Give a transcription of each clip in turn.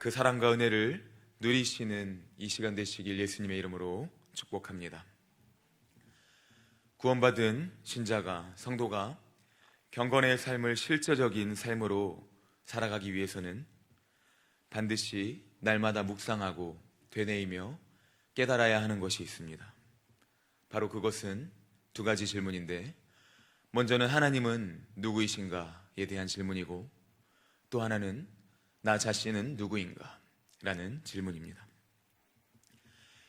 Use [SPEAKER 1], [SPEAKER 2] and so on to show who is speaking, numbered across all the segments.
[SPEAKER 1] 그 사랑과 은혜를 누리시는 이 시간 되시길 예수님의 이름으로 축복합니다. 구원받은 신자가, 성도가 경건의 삶을 실제적인 삶으로 살아가기 위해서는 반드시 날마다 묵상하고 되뇌이며 깨달아야 하는 것이 있습니다. 바로 그것은 두 가지 질문인데, 먼저는 하나님은 누구이신가에 대한 질문이고, 또 하나는 나 자신은 누구인가? 라는 질문입니다.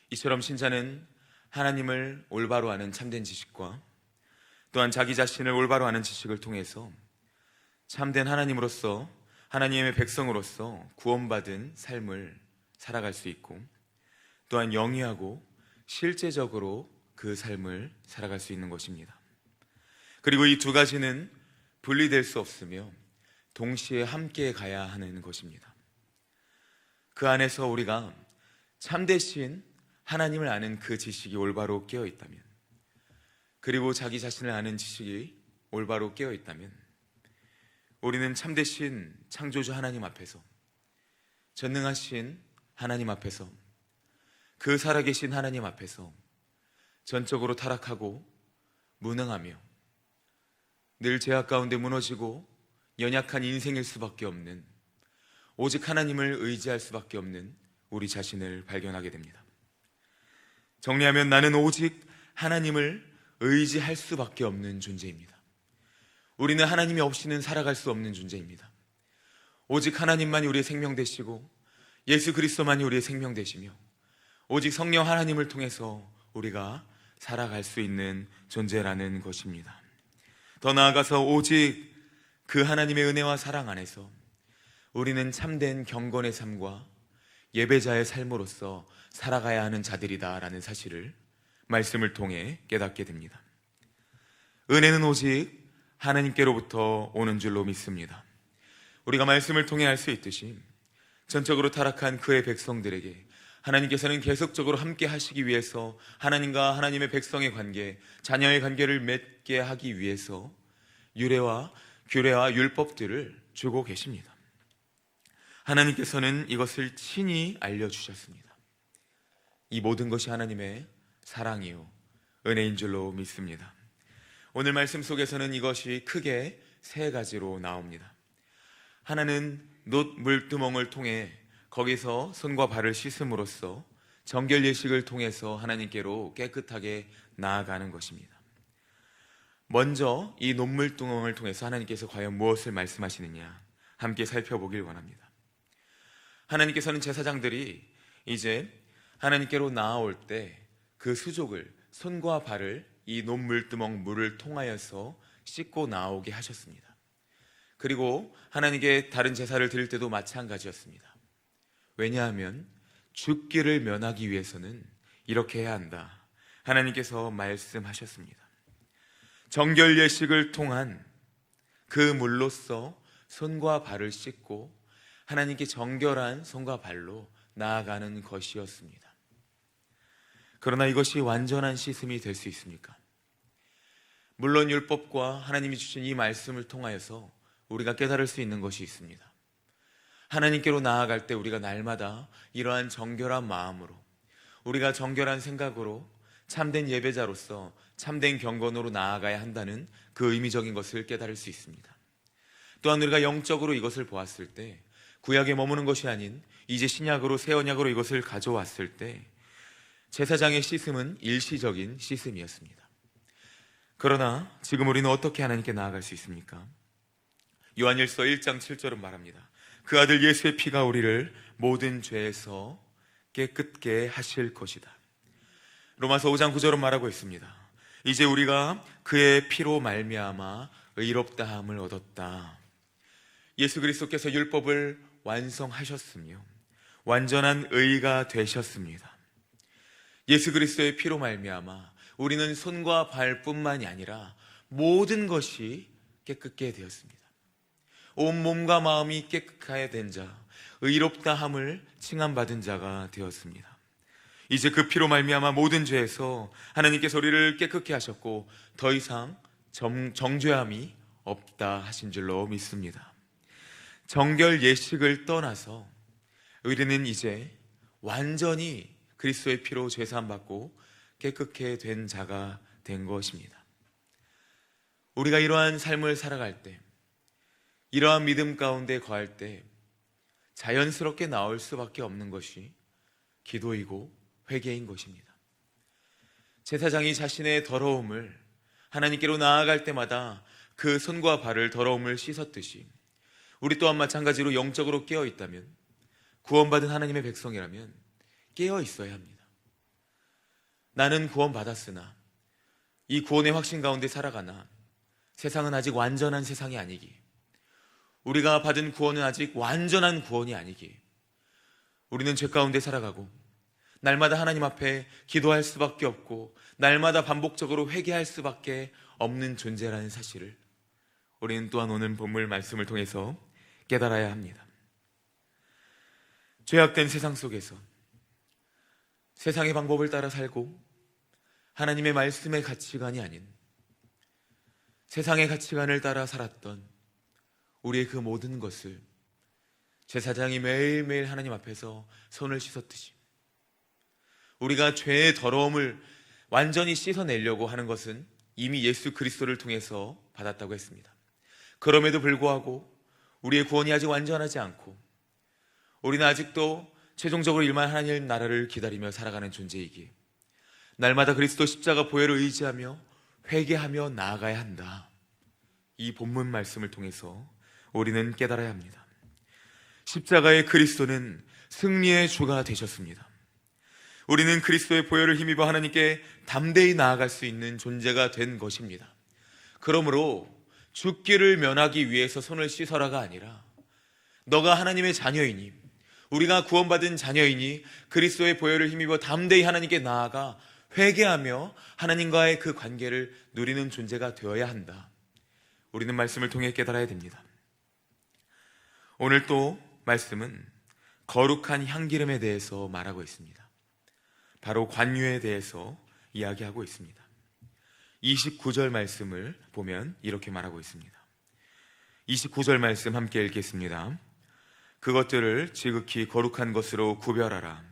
[SPEAKER 1] 이처럼 신자는 하나님을 올바로 아는 참된 지식과 또한 자기 자신을 올바로 아는 지식을 통해서 참된 하나님으로서, 하나님의 백성으로서 구원받은 삶을 살아갈 수 있고, 또한 영위하고 실제적으로 그 삶을 살아갈 수 있는 것입니다. 그리고 이 두 가지는 분리될 수 없으며 동시에 함께 가야 하는 것입니다. 그 안에서 우리가 참되신 하나님을 아는 그 지식이 올바로 깨어 있다면, 그리고 자기 자신을 아는 지식이 올바로 깨어 있다면, 우리는 참되신 창조주 하나님 앞에서, 전능하신 하나님 앞에서, 그 살아계신 하나님 앞에서 전적으로 타락하고 무능하며 늘 죄악 가운데 무너지고 연약한 인생일 수밖에 없는, 오직 하나님을 의지할 수밖에 없는 우리 자신을 발견하게 됩니다. 정리하면 나는 오직 하나님을 의지할 수밖에 없는 존재입니다. 우리는 하나님이 없이는 살아갈 수 없는 존재입니다. 오직 하나님만이 우리의 생명 되시고 예수 그리스도만이 우리의 생명 되시며 오직 성령 하나님을 통해서 우리가 살아갈 수 있는 존재라는 것입니다. 더 나아가서 오직 그 하나님의 은혜와 사랑 안에서 우리는 참된 경건의 삶과 예배자의 삶으로서 살아가야 하는 자들이다라는 사실을 말씀을 통해 깨닫게 됩니다. 은혜는 오직 하나님께로부터 오는 줄로 믿습니다. 우리가 말씀을 통해 알 수 있듯이 전적으로 타락한 그의 백성들에게 하나님께서는 계속적으로 함께 하시기 위해서 하나님과 하나님의 백성의 관계, 자녀의 관계를 맺게 하기 위해서 유례와 규례와 율법들을 주고 계십니다. 하나님께서는 이것을 친히 알려주셨습니다. 이 모든 것이 하나님의 사랑이요 은혜인 줄로 믿습니다. 오늘 말씀 속에서는 이것이 크게 세 가지로 나옵니다. 하나는 놋 물두멍을 통해 거기서 손과 발을 씻음으로써 정결 예식을 통해서 하나님께로 깨끗하게 나아가는 것입니다. 먼저 이 놋물두멍을 통해서 하나님께서 과연 무엇을 말씀하시느냐 함께 살펴보길 원합니다. 하나님께서는 제사장들이 이제 하나님께로 나아올 때 그 수족을, 손과 발을 이 놋물두멍 물을 통하여서 씻고 나오게 하셨습니다. 그리고 하나님께 다른 제사를 드릴 때도 마찬가지였습니다. 왜냐하면 죽기를 면하기 위해서는 이렇게 해야 한다, 하나님께서 말씀하셨습니다. 정결 예식을 통한 그 물로써 손과 발을 씻고 하나님께 정결한 손과 발로 나아가는 것이었습니다. 그러나 이것이 완전한 씻음이 될 수 있습니까? 물론 율법과 하나님이 주신 이 말씀을 통하여서 우리가 깨달을 수 있는 것이 있습니다. 하나님께로 나아갈 때 우리가 날마다 이러한 정결한 마음으로, 우리가 정결한 생각으로 참된 예배자로서 참된 경건으로 나아가야 한다는 그 의미적인 것을 깨달을 수 있습니다. 또한 우리가 영적으로 이것을 보았을 때, 구약에 머무는 것이 아닌 이제 신약으로, 새 언약으로 이것을 가져왔을 때 제사장의 씻음은 일시적인 씻음이었습니다. 그러나 지금 우리는 어떻게 하나님께 나아갈 수 있습니까? 요한일서 1장 7절은 말합니다. 그 아들 예수의 피가 우리를 모든 죄에서 깨끗게 하실 것이다. 로마서 5장 9절은 말하고 있습니다. 이제 우리가 그의 피로 말미암아 의롭다함을 얻었다. 예수 그리스도께서 율법을 완성하셨으며 완전한 의가 되셨습니다. 예수 그리스도의 피로 말미암아 우리는 손과 발뿐만이 아니라 모든 것이 깨끗게 되었습니다. 온 몸과 마음이 깨끗하게 된 자, 의롭다함을 칭함받은 자가 되었습니다. 이제 그 피로 말미암아 모든 죄에서 하나님께서 우리를 깨끗게 하셨고 더 이상 정죄함이 없다 하신 줄로 믿습니다. 정결 예식을 떠나서 우리는 이제 완전히 그리스도의 피로 죄사함 받고 깨끗게 된 자가 된 것입니다. 우리가 이러한 삶을 살아갈 때, 이러한 믿음 가운데 거할 때 자연스럽게 나올 수밖에 없는 것이 기도이고 회개인 것입니다. 제사장이 자신의 더러움을 하나님께로 나아갈 때마다 그 손과 발을 더러움을 씻었듯이 우리 또한 마찬가지로 영적으로 깨어 있다면, 구원받은 하나님의 백성이라면 깨어 있어야 합니다. 나는 구원받았으나 이 구원의 확신 가운데 살아가나 세상은 아직 완전한 세상이 아니기, 우리가 받은 구원은 아직 완전한 구원이 아니기, 우리는 죄 가운데 살아가고 날마다 하나님 앞에 기도할 수밖에 없고 날마다 반복적으로 회개할 수밖에 없는 존재라는 사실을 우리는 또한 오늘 본문 말씀을 통해서 깨달아야 합니다. 죄악된 세상 속에서 세상의 방법을 따라 살고 하나님의 말씀의 가치관이 아닌 세상의 가치관을 따라 살았던 우리의 그 모든 것을 제사장이 매일매일 하나님 앞에서 손을 씻었듯이 우리가 죄의 더러움을 완전히 씻어내려고 하는 것은 이미 예수 그리스도를 통해서 받았다고 했습니다. 그럼에도 불구하고 우리의 구원이 아직 완전하지 않고 우리는 아직도 최종적으로 일만 하나님 나라를 기다리며 살아가는 존재이기에 날마다 그리스도 십자가 보혈을 의지하며 회개하며 나아가야 한다. 이 본문 말씀을 통해서 우리는 깨달아야 합니다. 십자가의 그리스도는 승리의 주가 되셨습니다. 우리는 그리스도의 보혈을 힘입어 하나님께 담대히 나아갈 수 있는 존재가 된 것입니다. 그러므로 죽기를 면하기 위해서 손을 씻어라가 아니라 너가 하나님의 자녀이니, 우리가 구원받은 자녀이니 그리스도의 보혈을 힘입어 담대히 하나님께 나아가 회개하며 하나님과의 그 관계를 누리는 존재가 되어야 한다. 우리는 말씀을 통해 깨달아야 됩니다. 오늘 또 말씀은 거룩한 향기름에 대해서 말하고 있습니다. 바로 관유에 대해서 이야기하고 있습니다. 29절 말씀을 보면 이렇게 말하고 있습니다. 29절 말씀 함께 읽겠습니다. 그것들을 지극히 거룩한 것으로 구별하라.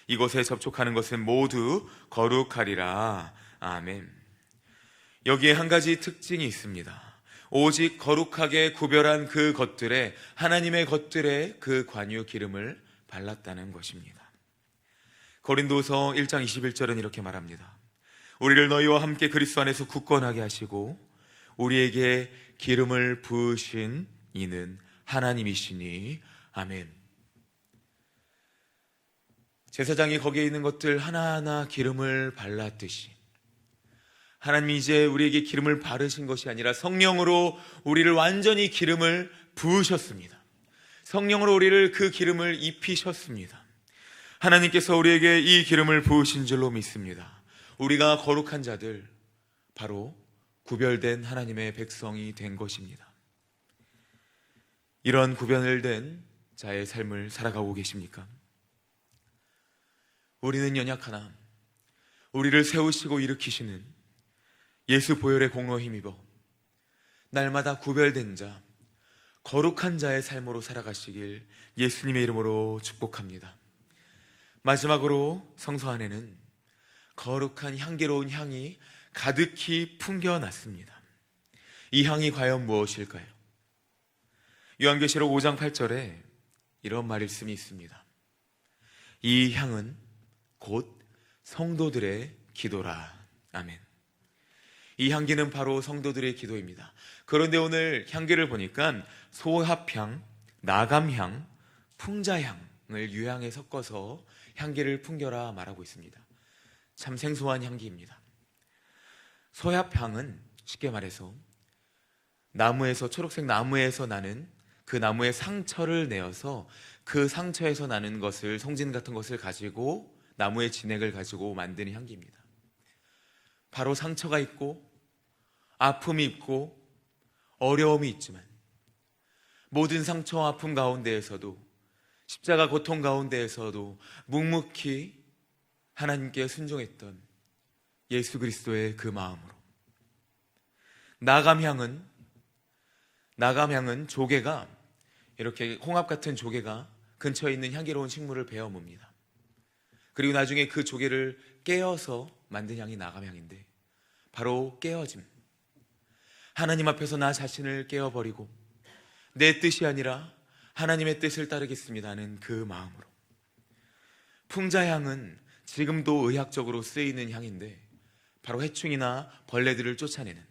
[SPEAKER 1] 이곳에 접촉하는 것은 모두 거룩하리라. 아멘. 여기에 한 가지 특징이 있습니다. 오직 거룩하게 구별한 그 것들에, 하나님의 것들에 그 관유 기름을 발랐다는 것입니다. 고린도서 1장 21절은 이렇게 말합니다. 우리를 너희와 함께 그리스도 안에서 굳건하게 하시고 우리에게 기름을 부으신 이는 하나님이시니. 아멘. 제사장이 거기에 있는 것들 하나하나 기름을 발랐듯이 하나님이 이제 우리에게 기름을 바르신 것이 아니라 성령으로 우리를 완전히 기름을 부으셨습니다. 성령으로 우리를 그 기름을 입히셨습니다. 하나님께서 우리에게 이 기름을 부으신 줄로 믿습니다. 우리가 거룩한 자들, 바로 구별된 하나님의 백성이 된 것입니다. 이런 구별된 자의 삶을 살아가고 계십니까? 우리는 연약하나 우리를 세우시고 일으키시는 예수 보혈의 공로에 힘입어 날마다 구별된 자, 거룩한 자의 삶으로 살아가시길 예수님의 이름으로 축복합니다. 마지막으로 성소 안에는 거룩한 향기로운 향이 가득히 풍겨났습니다. 이 향이 과연 무엇일까요? 요한계시록 5장 8절에 이런 말씀이 있습니다. 이 향은 곧 성도들의 기도라. 아멘. 이 향기는 바로 성도들의 기도입니다. 그런데 오늘 향기를 보니까 소합향, 나감향, 풍자향을 유향에 섞어서 향기를 풍겨라 말하고 있습니다. 참 생소한 향기입니다. 소합향은 쉽게 말해서 나무에서, 초록색 나무에서 나는 그 나무의 상처를 내어서 그 상처에서 나는 것을, 송진 같은 것을 가지고, 나무의 진액을 가지고 만드는 향기입니다. 바로 상처가 있고 아픔이 있고 어려움이 있지만 모든 상처와 아픔 가운데에서도, 십자가 고통 가운데에서도 묵묵히 하나님께 순종했던 예수 그리스도의 그 마음으로, 나감향은 조개가, 이렇게 홍합 같은 조개가 근처에 있는 향기로운 식물을 베어 뭅니다. 그리고 나중에 그 조개를 깨어서 만든 향이 나감향인데, 바로 깨어짐. 하나님 앞에서 나 자신을 깨어버리고 내 뜻이 아니라 하나님의 뜻을 따르겠습니다 하는 그 마음으로. 풍자향은 지금도 의학적으로 쓰이는 향인데, 바로 해충이나 벌레들을 쫓아내는,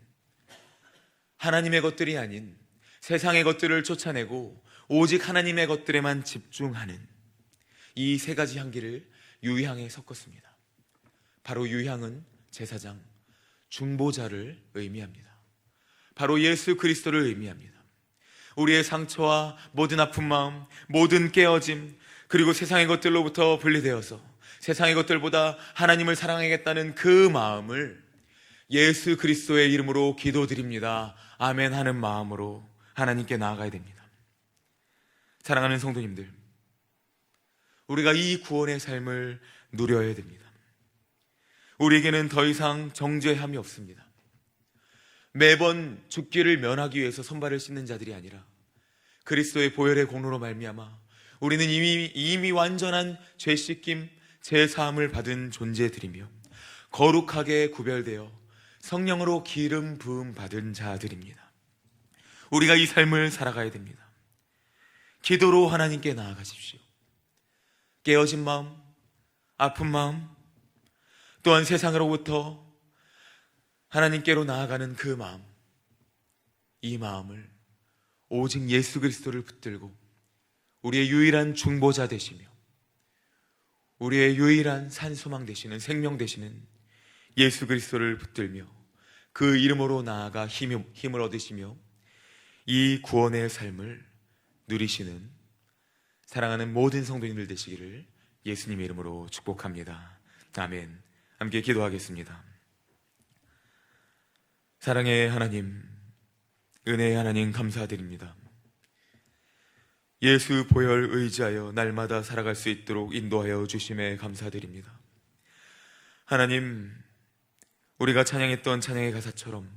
[SPEAKER 1] 하나님의 것들이 아닌 세상의 것들을 쫓아내고 오직 하나님의 것들에만 집중하는 이 세 가지 향기를 유향에 섞었습니다. 바로 유향은 제사장, 중보자를 의미합니다. 바로 예수 그리스도를 의미합니다. 우리의 상처와 모든 아픈 마음, 모든 깨어짐, 그리고 세상의 것들로부터 분리되어서 세상의 것들보다 하나님을 사랑하겠다는 그 마음을 예수 그리스도의 이름으로 기도드립니다, 아멘 하는 마음으로 하나님께 나아가야 됩니다. 사랑하는 성도님들, 우리가 이 구원의 삶을 누려야 됩니다. 우리에게는 더 이상 정죄함이 없습니다. 매번 죽기를 면하기 위해서 손발을 씻는 자들이 아니라 그리스도의 보혈의 공로로 말미암아 우리는 이미 완전한 죄 씻김, 죄 사함을 받은 존재들이며 거룩하게 구별되어 성령으로 기름 부음 받은 자들입니다. 우리가 이 삶을 살아가야 됩니다. 기도로 하나님께 나아가십시오. 깨어진 마음, 아픈 마음, 또한 세상으로부터 하나님께로 나아가는 그 마음, 이 마음을 오직 예수 그리스도를 붙들고 우리의 유일한 중보자 되시며 우리의 유일한 산소망 되시는, 생명 되시는 예수 그리스도를 붙들며 그 이름으로 나아가 힘을 얻으시며 이 구원의 삶을 누리시는 사랑하는 모든 성도님들 되시기를 예수님의 이름으로 축복합니다. 아멘. 함께 기도하겠습니다. 사랑의 하나님, 은혜의 하나님, 감사드립니다. 예수 보혈 의지하여 날마다 살아갈 수 있도록 인도하여 주심에 감사드립니다. 하나님, 우리가 찬양했던 찬양의 가사처럼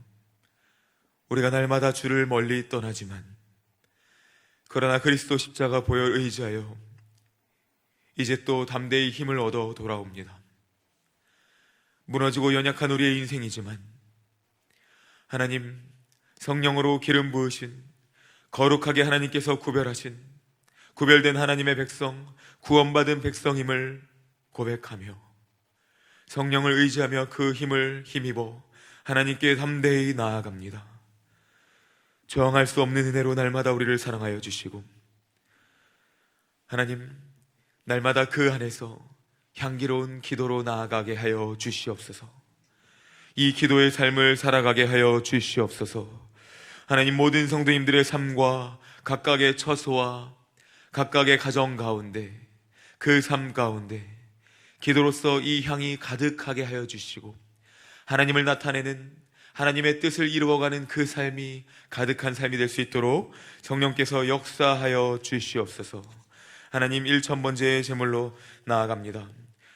[SPEAKER 1] 우리가 날마다 주를 멀리 떠나지만, 그러나 그리스도 십자가 보혈 의지하여 이제 또 담대히 힘을 얻어 돌아옵니다. 무너지고 연약한 우리의 인생이지만 하나님, 성령으로 기름 부으신 거룩하게 하나님께서 구별된 하나님의 백성, 구원받은 백성임을 고백하며 성령을 의지하며 그 힘을 힘입어 하나님께 담대히 나아갑니다. 저항할 수 없는 은혜로 날마다 우리를 사랑하여 주시고, 하나님, 날마다 그 안에서 향기로운 기도로 나아가게 하여 주시옵소서. 이 기도의 삶을 살아가게 하여 주시옵소서. 하나님, 모든 성도님들의 삶과 각각의 처소와 각각의 가정 가운데, 그 삶 가운데 기도로서 이 향이 가득하게 하여 주시고, 하나님을 나타내는, 하나님의 뜻을 이루어가는 그 삶이 가득한 삶이 될 수 있도록 성령께서 역사하여 주시옵소서. 하나님, 1,000번째 제물로 나아갑니다.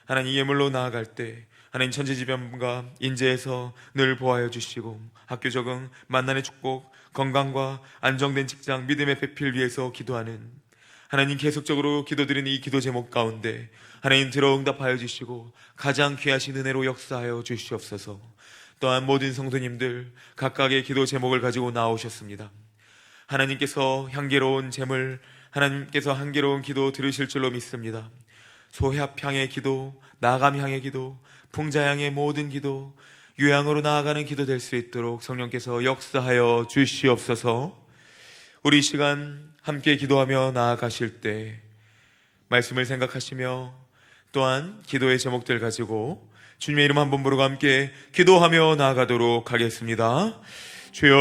[SPEAKER 1] 하나님, 예물로 나아갈 때 하나님, 천지지변과 인재에서 늘 보호하여 주시고 학교 적응, 만난의 축복, 건강과 안정된 직장, 믿음의 배필 위해서 기도하는, 하나님, 계속적으로 기도드리는 이 기도 제목 가운데 하나님 들어 응답하여 주시고 가장 귀하신 은혜로 역사하여 주시옵소서. 또한 모든 성도님들 각각의 기도 제목을 가지고 나오셨습니다. 하나님께서 향기로운 제물, 하나님께서 향기로운 기도 들으실 줄로 믿습니다. 소합향의 기도, 나감향의 기도, 풍자향의 모든 기도, 유향으로 나아가는 기도 될 수 있도록 성령께서 역사하여 주시옵소서. 우리 이 시간 함께 기도하며 나아가실 때 말씀을 생각하시며 또한 기도의 제목들 가지고 주님의 이름 한번 부르고 함께 기도하며 나아가도록 하겠습니다. 주여